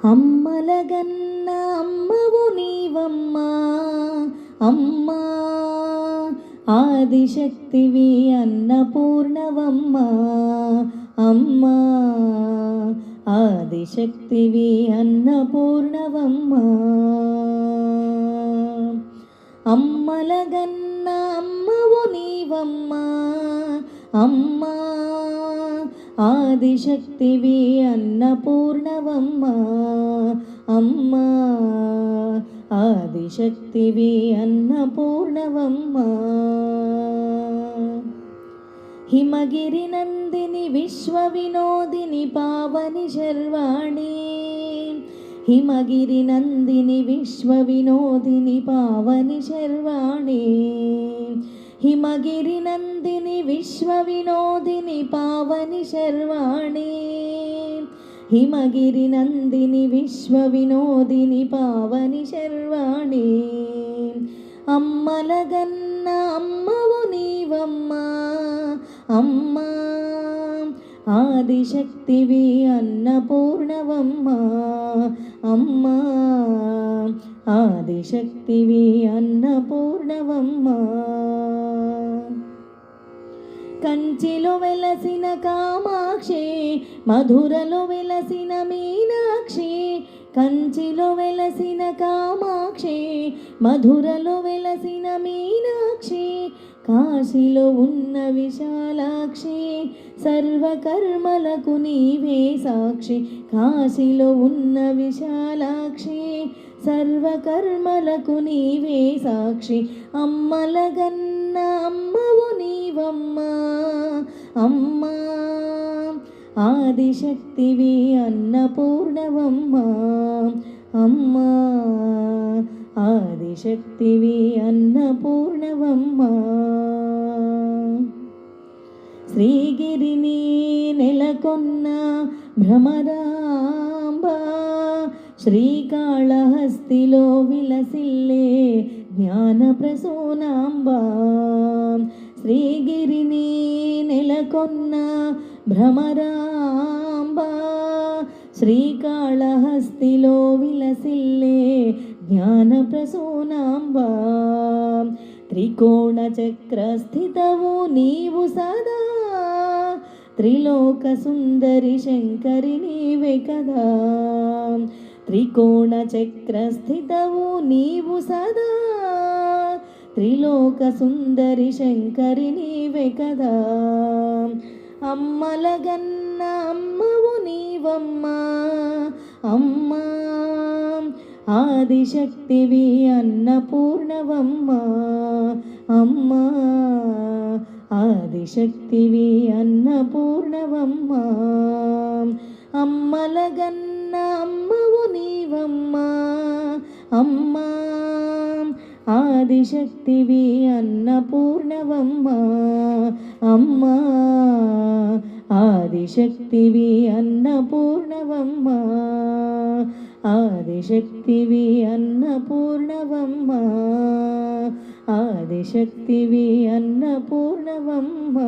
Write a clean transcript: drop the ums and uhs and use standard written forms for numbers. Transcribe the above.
అమ్మలగన్న అమ్మవు నీవమ్మా అమ్మా, ఆదిశక్తివి అన్నపూర్ణవమ్మా అమ్మా, ఆదిశక్తివి అన్నపూర్ణవమ్మా. అమ్మలగన్న అమ్మవు నీవమ్మా అమ్మా, ఆదిశక్తివి అన్నపూర్ణవమ్మా అమ్మా, ఆదిశక్తివి అన్నపూర్ణవమ్మా. హిమగిరి నందిని విశ్వ వినోదిని పావని శర్వాణి, హిమగిరి నందిని విశ్వ వినోదిని పావని శర్వాణి, హిమగిరి నందిని విశ్వ వినోదిని పావని శర్వాణి, హిమగిరి నందిని విశ్వ వినోదిని పావని శర్వాణి. అమ్మలగన్న అమ్మవు నీవమ్మా అమ్మా, ఆదిశక్తివి అన్నపూర్ణవమ్మా అమ్మా, ఆదిశక్తివి అన్నపూర్ణవమ్మా. కంచిలో వెలసిన కామాక్షి, మధురలో వెలసిన మీనాక్షి, కంచిలో వెలసిన కామాక్షి, మధురలో వెలసిన మీనాక్షి, కాశీలో ఉన్న విశాలాక్షి, సర్వకర్మలకు నీవే సాక్షి, కాశీలో ఉన్న విశాలాక్షి, సర్వకర్మలకు నీవే సాక్షి. అమ్మలగన్న అమ్మవు నీవమ్మా అమ్మా, ఆదిశక్తివి అన్నపూర్ణవమ్మా అమ్మా, ఆదిశక్తివి అన్నపూర్ణవమ్మా. శ్రీగిరిని నెలకొన్న భ్రమరాంబ, శ్రీకాళహస్తిలో విలసిల్లే జ్ఞాన ప్రసూనాంబ, శ్రీగిరిని నెలకొన్న భ్రమరాంబ, శ్రీకాళహస్తిలో విలసిల్లే జ్ఞాన ప్రసూనాంబ. త్రికోణ చక్ర స్థితవు నీవు సదా, త్రిలోక సుందరి శంకరి నీవే కదా, త్రికోణ చక్ర స్థితవు నీవు సదా, త్రిలోక సుందరి శంకరి నీవే కదా. అమ్మలగన్న అమ్మవు నీవమ్మా అమ్మా, ఆదిశక్తివి అన్నపూర్ణవమ్మా అమ్మా, ఆదిశక్తివి అన్నపూర్ణవమ్మా. అమ్మలగన్న అమ్మవు నీవమ్మా అమ్మా, ఆదిశక్తివి అన్నపూర్ణవమ్మా అమ్మా, ఆదిశక్తివి అన్నపూర్ణవమ్మా, ఆదిశక్తివి అన్నపూర్ణవమ్మా, ఆదిశక్తివి అన్నపూర్ణవమ్మా.